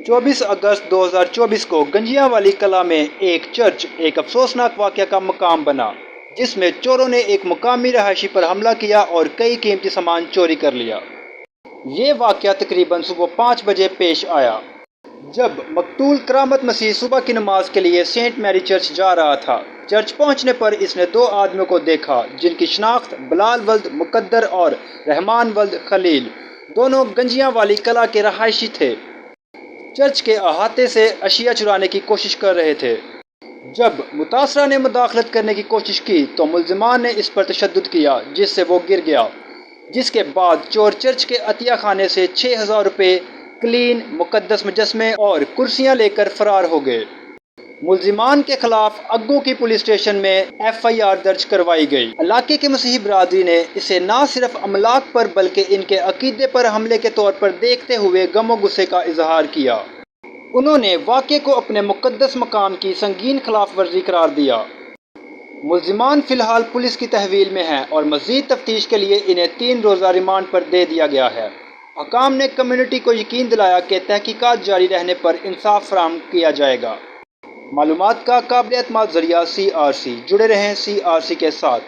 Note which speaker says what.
Speaker 1: 24 अगस्त 2024 को गंजियावाली कला में एक चर्च एक अफसोसनाक वाक़या का मकाम बना, जिसमें चोरों ने एक मुकामी रहायशी पर हमला किया और कई कीमती सामान चोरी कर लिया। ये वाक़या तकरीबन सुबह 5 बजे पेश आया, जब मकतूल करामत मसीह सुबह की नमाज के लिए सेंट मैरी चर्च जा रहा था। चर्च पहुंचने पर इसने 2 आदमियों को देखा, जिनकी शनाख्त बिलाल वल्द मुकद्दर और रहमान वल्द खलील, दोनों गंजियावाली कला के रहायशी थे। चर्च के अहाते से अशिया चुराने की कोशिश कर रहे थे। जब मुतासरा ने मुदाखलत करने की कोशिश की तो मुलजिमान ने इस पर तशद्दुद किया, जिससे वो गिर गया, जिसके बाद चोर चर्च के अतिया खाने से 6000 रुपये, क्लीन, मुकद्दस मुजस्मे और कुर्सियां लेकर फरार हो गए। मुलजिमान के खिलाफ अग्गो की पुलिस स्टेशन में FIR दर्ज करवाई गई। इलाके के मसीही बरादरी ने इसे न सिर्फ अमलाक पर बल्कि इनके अकीदे पर हमले के तौर पर देखते हुए गमो गुस्से का इजहार किया। उन्होंने वाक़े को अपने मुकद्दस मकाम की संगीन खिलाफ वर्जी करार दिया। मुलजिमान फ़िलहाल पुलिस की तहवील में हैं और मज़ीद तफ्तीश के लिए इन्हें 3 रोज़ा रिमांड पर दे दिया गया है। हकाम ने कम्युनिटी को यकीन दिलाया कि तहकीकात जारी रहने पर इंसाफ फराहम किया जाएगा। मालूमात का काबिल एतमाद ज़रिया CRC। जुड़े रहें CRC के साथ।